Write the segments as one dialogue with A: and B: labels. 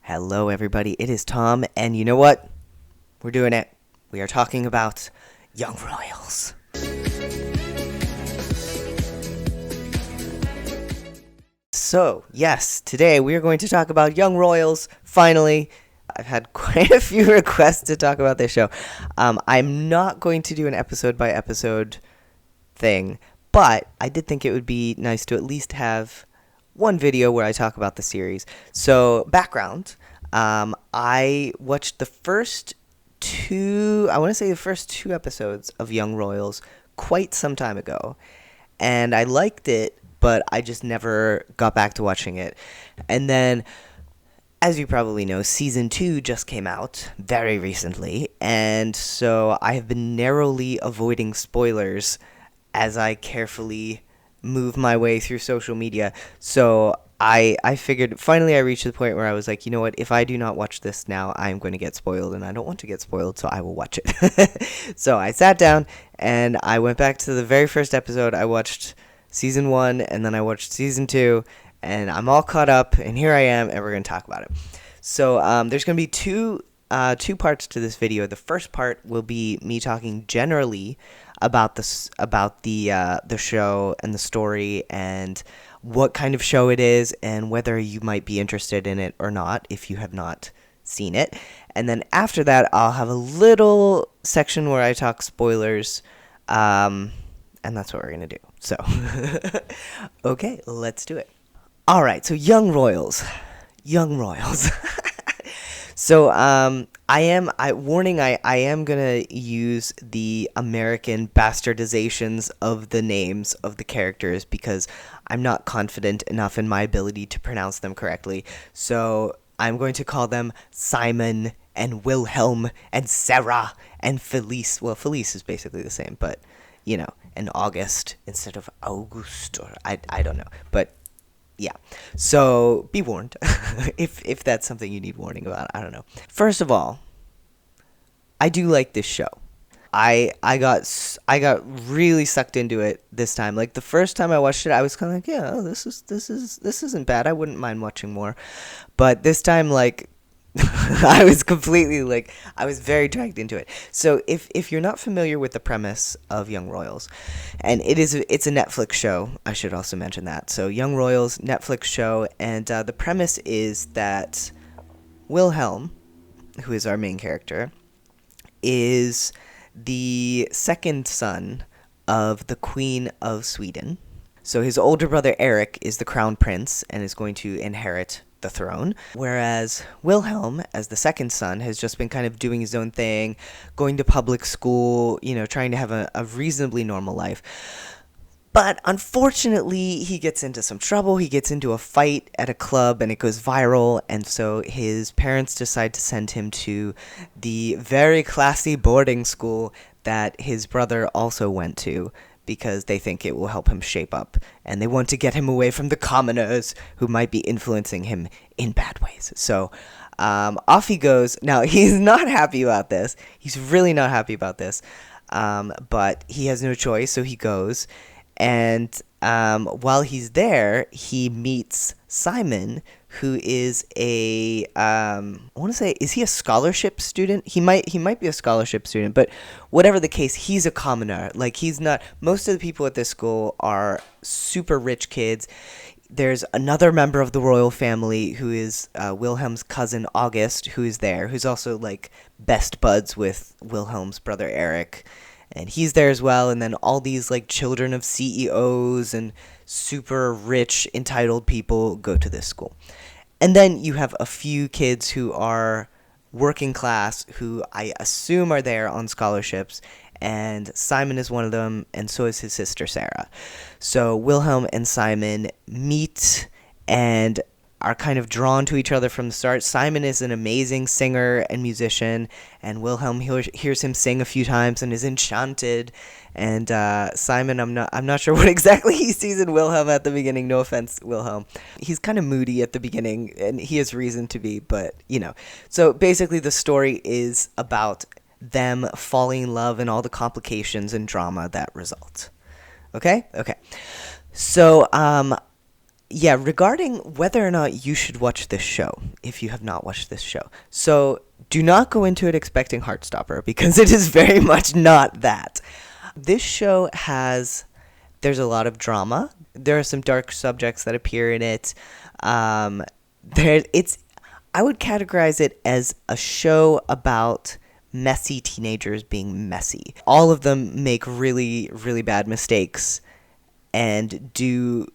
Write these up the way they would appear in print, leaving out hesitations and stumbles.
A: Hello, everybody. It is Tom, and you know what? We're doing it. We are talking about Young Royals. So, yes, today we are going to talk about Young Royals. Finally, I've had quite a few requests to talk about this show. I'm not going to do an episode by episode thing, but I did think it would be nice to at least have one video where I talk about the series. So, background. I watched the first two episodes of Young Royals quite some time ago, and I liked it, but I just never got back to watching it. And then, as you probably know, season 2 just came out very recently, and so I have been narrowly avoiding spoilers as I carefully move my way through social media. So I figured, finally I reached the point where I was like, you know what, if I do not watch this now, I'm going to get spoiled, and I don't want to get spoiled, so I will watch it. So I sat down, and I went back to the very first episode. I watched season 1, and then I watched season 2, and I'm all caught up, and here I am, and we're going to talk about it. So there's going to be two parts to this video. The first part will be me talking generally about the show and the story and what kind of show it is and whether you might be interested in it or not if you have not seen it. And then after that, I'll have a little section where I talk spoilers, and that's what we're going to do. So, okay, let's do it. All right, so Young Royals. So, I am gonna use the American bastardizations of the names of the characters because I'm not confident enough in my ability to pronounce them correctly. So I'm going to call them Simon and Wilhelm and Sarah and Felice. Well, Felice is basically the same, but, you know, and August instead of August, or I don't know, but yeah, so be warned if that's something you need warning about. I don't know. First of all, I do like this show. I got really sucked into it this time. Like the first time I watched it, I was kind of like, yeah, this isn't bad. I wouldn't mind watching more. But this time, like, I was very dragged into it. So if you're not familiar with the premise of Young Royals, and it's a Netflix show, I should also mention that. So Young Royals, Netflix show, and the premise is that Wilhelm, who is our main character, is the second son of the Queen of Sweden. So his older brother Eric is the crown prince and is going to inherit the throne, whereas Wilhelm, as the second son, has just been kind of doing his own thing, going to public school, you know, trying to have a reasonably normal life. But unfortunately, he gets into some trouble. He gets into a fight at a club, and it goes viral, and so his parents decide to send him to the very classy boarding school that his brother also went to, because they think it will help him shape up, and they want to get him away from the commoners who might be influencing him in bad ways. So off he goes. Now, he's not happy about this. He's really not happy about this, but he has no choice, so he goes. And while he's there, he meets Simon, who is is he a scholarship student? He might be a scholarship student, but whatever the case, he's a commoner. Like, he's not. Most of the people at this school are super rich kids. There's another member of the royal family who is Wilhelm's cousin August, who is there, who's also like best buds with Wilhelm's brother Eric. And he's there as well, and then all these, like, children of CEOs and super rich, entitled people go to this school. And then you have a few kids who are working class, who I assume are there on scholarships, and Simon is one of them, and so is his sister Sarah. So Wilhelm and Simon meet and are kind of drawn to each other from the start. Simon is an amazing singer and musician, and Wilhelm hears him sing a few times and is enchanted. And Simon, I'm not sure what exactly he sees in Wilhelm at the beginning. No offense, Wilhelm. He's kind of moody at the beginning, and he has reason to be, but, you know. So basically the story is about them falling in love and all the complications and drama that result. Okay? Okay. So, yeah, regarding whether or not you should watch this show, if you have not watched this show. So do not go into it expecting Heartstopper, because it is very much not that. This show there's a lot of drama. There are some dark subjects that appear in it. I would categorize it as a show about messy teenagers being messy. All of them make really, really bad mistakes and do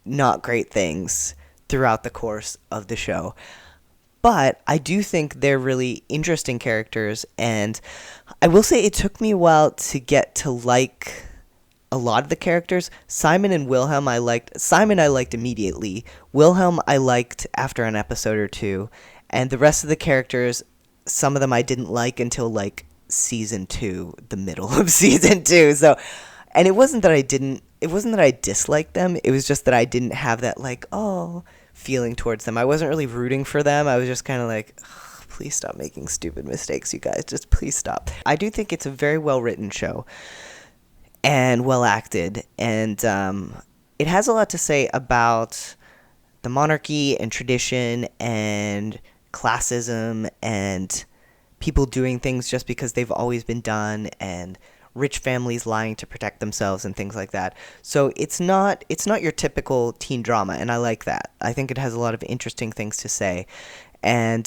A: not great things throughout the course of the show. But I do think they're really interesting characters, and I will say it took me a while to get to like a lot of the characters. Simon and Wilhelm I liked. Simon I liked immediately. Wilhelm I liked after an episode or two. And the rest of the characters, some of them I didn't like until like season 2, the middle of season 2. So, and it wasn't that I disliked them. It was just that I didn't have that like, oh, feeling towards them. I wasn't really rooting for them. I was just kind of like, please stop making stupid mistakes, you guys. Just please stop. I do think it's a very well written show and well acted, and it has a lot to say about the monarchy and tradition and classism and people doing things just because they've always been done, and rich families lying to protect themselves and things like that. So it's not your typical teen drama, and I like that. I think it has a lot of interesting things to say. And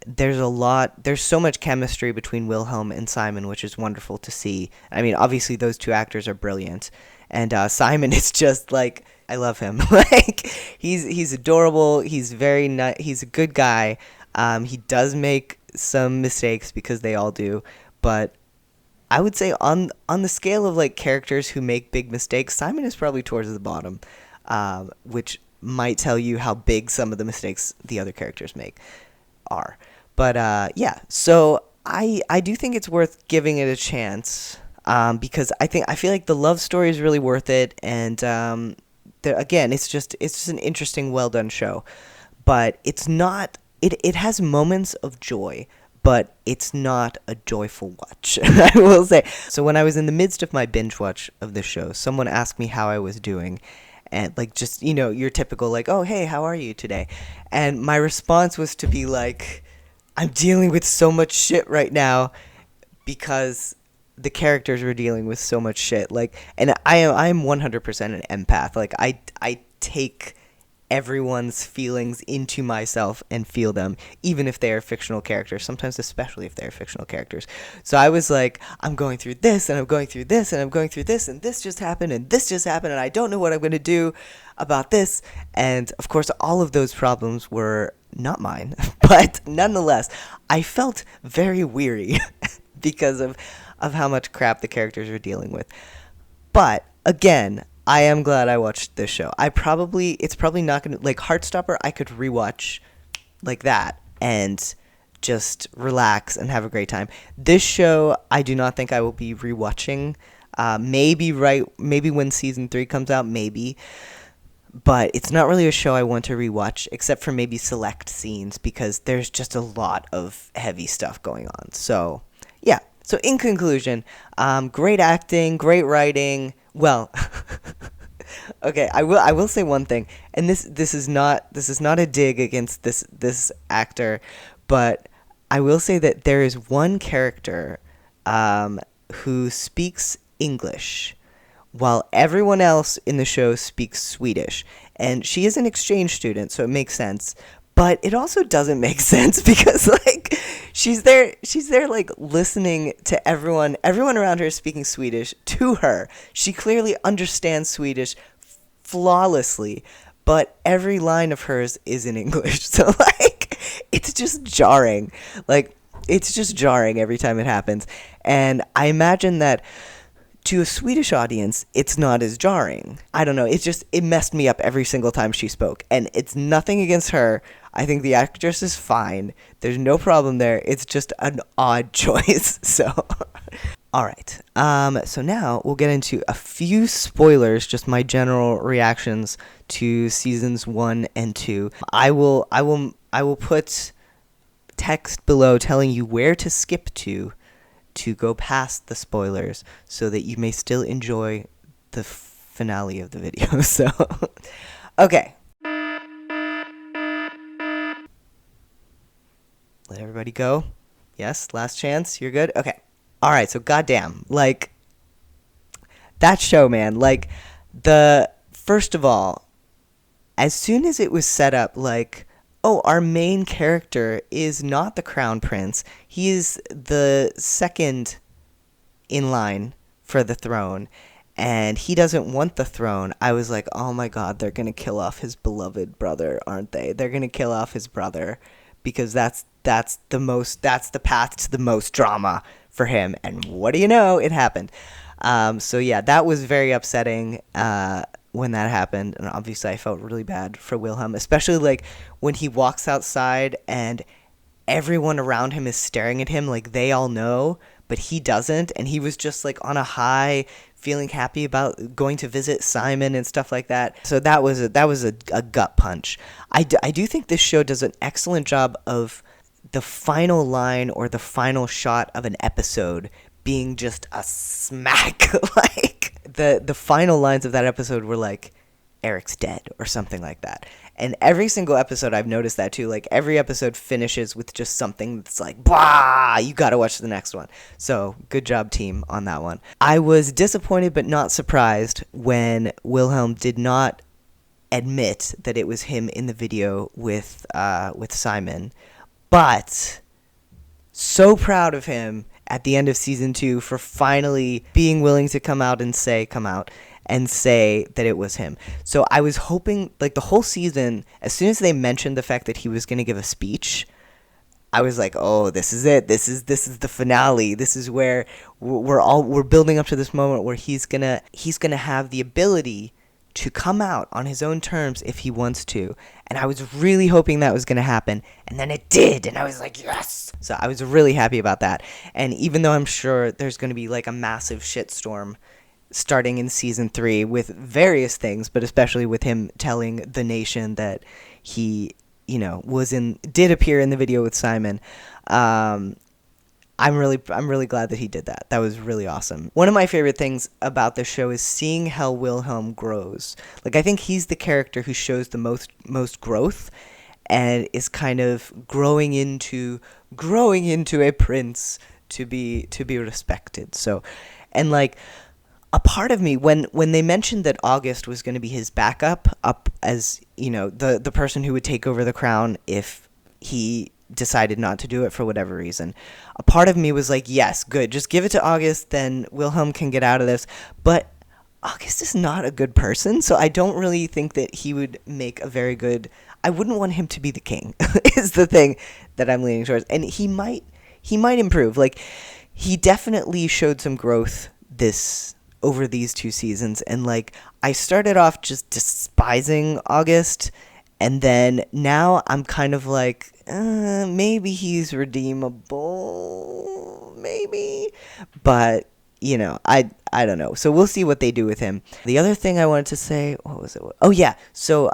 A: there's so much chemistry between Wilhelm and Simon, which is wonderful to see. I mean, obviously those two actors are brilliant, and Simon is just like, I love him. Like, he's adorable. He's very he's a good guy. He does make some mistakes, because they all do, but I would say on the scale of like characters who make big mistakes, Simon is probably towards the bottom, which might tell you how big some of the mistakes the other characters make are. But yeah, so I do think it's worth giving it a chance, because I feel like the love story is really worth it, and again, it's just an interesting, well done show, but it's not. It has moments of joy, but it's not a joyful watch, I will say. So when I was in the midst of my binge watch of this show, someone asked me how I was doing, and like, just, your typical like, oh, hey, how are you today? And my response was to be like, I'm dealing with so much shit right now, because the characters were dealing with so much shit. Like, and I'm 100% an empath. Like, I take everyone's feelings into myself and feel them, even if they are fictional characters, sometimes especially if they're fictional characters. So I was like, I'm going through this, and I'm going through this, and I'm going through this, and this just happened, and this just happened, and I don't know what I'm going to do about this. And of course, all of those problems were not mine, but nonetheless, I felt very weary because of how much crap the characters were dealing with. But again, I am glad I watched this show. It's probably not going to, like, Heartstopper, I could rewatch like that and just relax and have a great time. This show, I do not think I will be rewatching. Maybe when season 3 comes out, maybe. But it's not really a show I want to rewatch, except for maybe select scenes, because there's just a lot of heavy stuff going on. So, yeah. So in conclusion, great acting, great writing. Well, okay, I will say one thing, and this is not a dig against this actor, but I will say that there is one character who speaks English, while everyone else in the show speaks Swedish, and she is an exchange student, so it makes sense. But it also doesn't make sense, because like she's there like listening to everyone around her is speaking Swedish to her. She clearly understands Swedish flawlessly, but every line of hers is in English. So like it's just jarring. Like it's just jarring every time it happens. And I imagine that to a Swedish audience, it's not as jarring. I don't know. It messed me up every single time she spoke. And it's nothing against her. I think the actress is fine. There's no problem there. It's just an odd choice. So, all right. So now we'll get into a few spoilers, just my general reactions to seasons 1 and 2. I will put text below telling you where to skip to go past the spoilers, so that you may still enjoy the finale of the video. So, okay. let everybody go. Yes, last chance. You're good? Okay. All right, so goddamn. Like, that show, man. Like, first of all, as soon as it was set up, like, oh, our main character is not the crown prince. He is the second in line for the throne, and he doesn't want the throne. I was like, oh my god, they're gonna kill off his beloved brother, aren't they? They're gonna kill off his brother, because that's the path to the most drama for him. And what do you know? It happened. So yeah, that was very upsetting when that happened, and obviously I felt really bad for Wilhelm, especially like when he walks outside and everyone around him is staring at him like they all know, but he doesn't, and he was just like on a high, feeling happy about going to visit Simon and stuff like that. So that was a gut punch. I do think this show does an excellent job of the final line or the final shot of an episode being just a smack. Like the final lines of that episode were like, Eric's dead or something like that. And every single episode I've noticed that too. Like every episode finishes with just something that's like, bah, you gotta watch the next one. So good job, team, on that one. I was disappointed but not surprised when Wilhelm did not admit that it was him in the video with Simon. But so proud of him at the end of season 2 for finally being willing to come out and say that it was him. So I was hoping, like, the whole season, as soon as they mentioned the fact that he was going to give a speech, I was like, oh, this is it. This is the finale. This is where we're building up to this moment where he's gonna have the ability to come out on his own terms if he wants to. And I was really hoping that was going to happen. And then it did. And I was like, yes! So I was really happy about that. And even though I'm sure there's going to be like a massive shitstorm starting in season 3 with various things, but especially with him telling the nation that he, did appear in the video with Simon, I'm really glad that he did that. That was really awesome. One of my favorite things about this show is seeing how Wilhelm grows. Like, I think he's the character who shows the most growth and is kind of growing into a prince to be respected. So, and like, a part of me, when they mentioned that August was going to be his backup, up as, the person who would take over the crown if he decided not to do it for whatever reason, a part of me was like, yes, good, just give it to August, then Wilhelm can get out of this. But August is not a good person, so I don't really think that he would make a very good, I wouldn't want him to be the king, is the thing that I'm leaning towards. And he might improve. Like, he definitely showed some growth over these 2 seasons, and like, I started off just despising August, and then now I'm kind of like, maybe he's redeemable, maybe, but I don't know. So we'll see what they do with him. The other thing I wanted to say, what was it? Oh yeah, so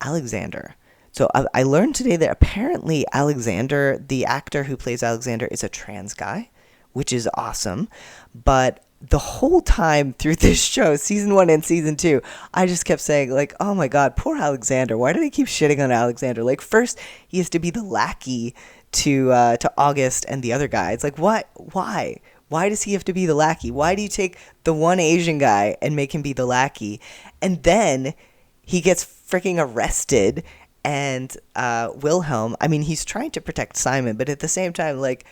A: Alexander. So I learned today that apparently Alexander, the actor who plays Alexander, is a trans guy, which is awesome, but the whole time through this show, season 1 and season 2, I just kept saying, like, oh my god, poor Alexander. Why do they keep shitting on Alexander? Like, first, he has to be the lackey to August and the other guy. It's like, what? Why? Why does he have to be the lackey? Why do you take the one Asian guy and make him be the lackey? And then he gets freaking arrested, and Wilhelm, I mean, he's trying to protect Simon, but at the same time, like,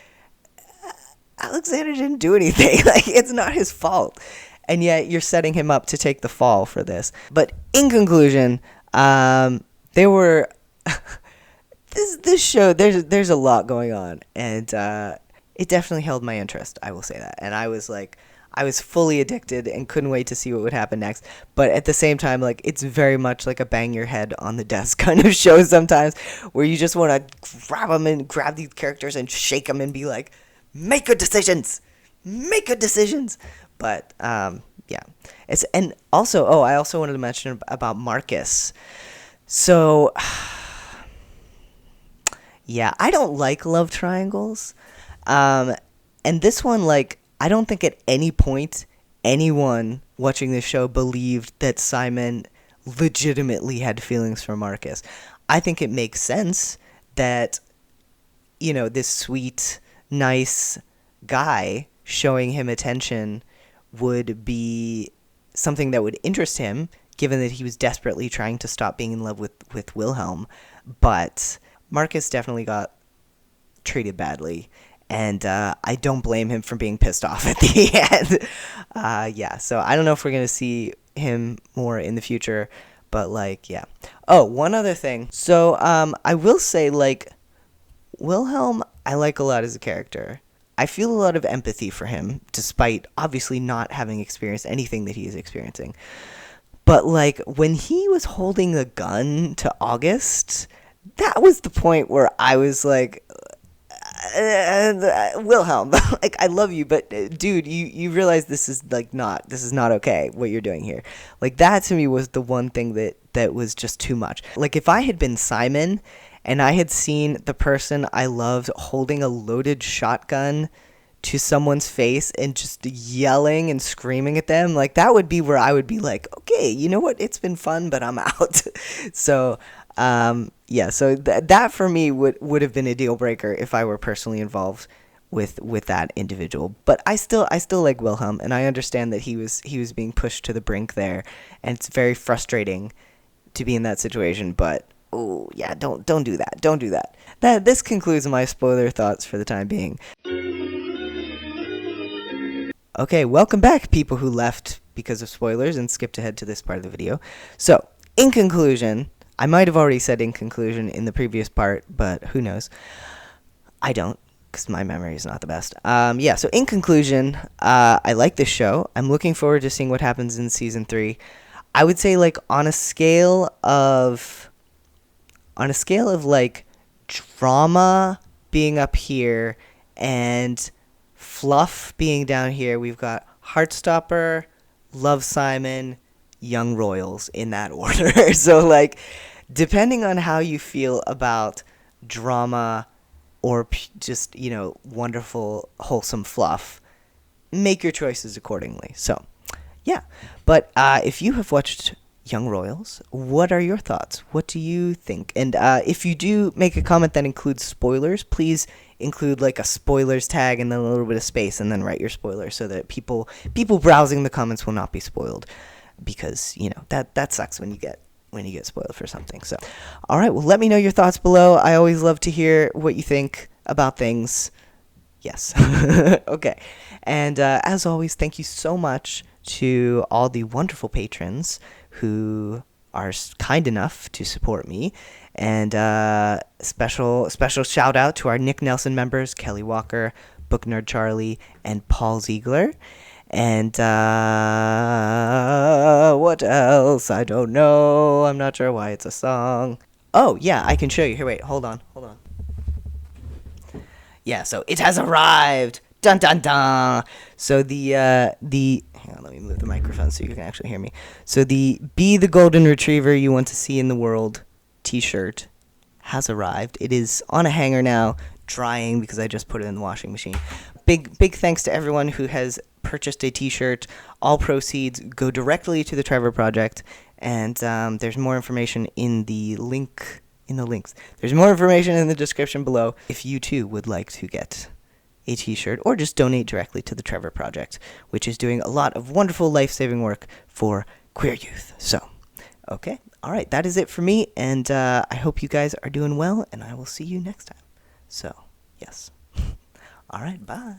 A: Alexander didn't do anything. Like, it's not his fault. And yet you're setting him up to take the fall for this. But in conclusion, they were this show, there's a lot going on, and it definitely held my interest, I will say that. And I was fully addicted and couldn't wait to see what would happen next. But at the same time, like, it's very much like a bang your head on the desk kind of show sometimes, where you just want to grab these characters and shake them and be like, make good decisions. But yeah, and also, I also wanted to mention about Marcus. So yeah, I don't like love triangles, and this one, like, I don't think at any point anyone watching this show believed that Simon legitimately had feelings for Marcus. I think it makes sense that this sweet, nice guy showing him attention would be something that would interest him, given that he was desperately trying to stop being in love with Wilhelm. But Marcus definitely got treated badly, and I don't blame him for being pissed off at the end. Yeah, so I don't know if we're going to see him more in the future, but, like, yeah. Oh, one other thing. So I will say, like, Wilhelm I like a lot as a character. I feel a lot of empathy for him, despite obviously not having experienced anything that he is experiencing. But, like, when he was holding a gun to August, that was the point where I was like, Wilhelm, like, I love you, but dude, you realize this is not okay, what you're doing here. Like, that to me was the one thing that was just too much. Like, if I had been Simon and I had seen the person I loved holding a loaded shotgun to someone's face and just yelling and screaming at them, like, that would be where I would be like, okay, you know what, it's been fun, but I'm out. So yeah, so that for me would have been a deal breaker if I were personally involved with that individual. But I still like Wilhelm, and I understand that he was being pushed to the brink there, and it's very frustrating to be in that situation. But oh yeah, don't do that. Don't do that. This concludes my spoiler thoughts for the time being. Okay, welcome back, people who left because of spoilers and skipped ahead to this part of the video. So, in conclusion, I might have already said in conclusion in the previous part, but who knows? I don't, because my memory is not the best. Yeah, so in conclusion, I like this show. I'm looking forward to seeing what happens in Season 3. I would say, like, on a scale of, like, drama being up here and fluff being down here, we've got Heartstopper, Love Simon, Young Royals in that order. So, like, depending on how you feel about drama or just, wonderful, wholesome fluff, make your choices accordingly. So, yeah. But if you have watched Young Royals, what are your thoughts? What do you think? And if you do make a comment that includes spoilers, please include, like, a spoilers tag and then a little bit of space and then write your spoiler so that people browsing the comments will not be spoiled. Because, that sucks when you get spoiled for something. So, all right, well, let me know your thoughts below. I always love to hear what you think about things. Yes. Okay. And as always, thank you so much to all the wonderful patrons who are kind enough to support me. And special shout out to our Nick Nelson members, Kelly Walker, Book Nerd Charlie, and Paul Ziegler. And what else? I don't know. I'm not sure why it's a song. Oh, yeah, I can show you. Here, wait, hold on. Yeah, so it has arrived. Dun dun dun. So the hang on, let me move the microphone so you can actually hear me. So the Be the Golden Retriever You Want to See in the World t-shirt has arrived. It is on a hanger now, drying because I just put it in the washing machine. Big thanks to everyone who has purchased a t-shirt. All proceeds go directly to the Trevor Project, and there's more information in the links. There's more information in the description below if you too would like to get a t-shirt or just donate directly to the Trevor Project, which is doing a lot of wonderful life-saving work for queer youth. So, okay, all right, that is it for me, and I hope you guys are doing well, and I will see you next time. So, yes. All right, bye.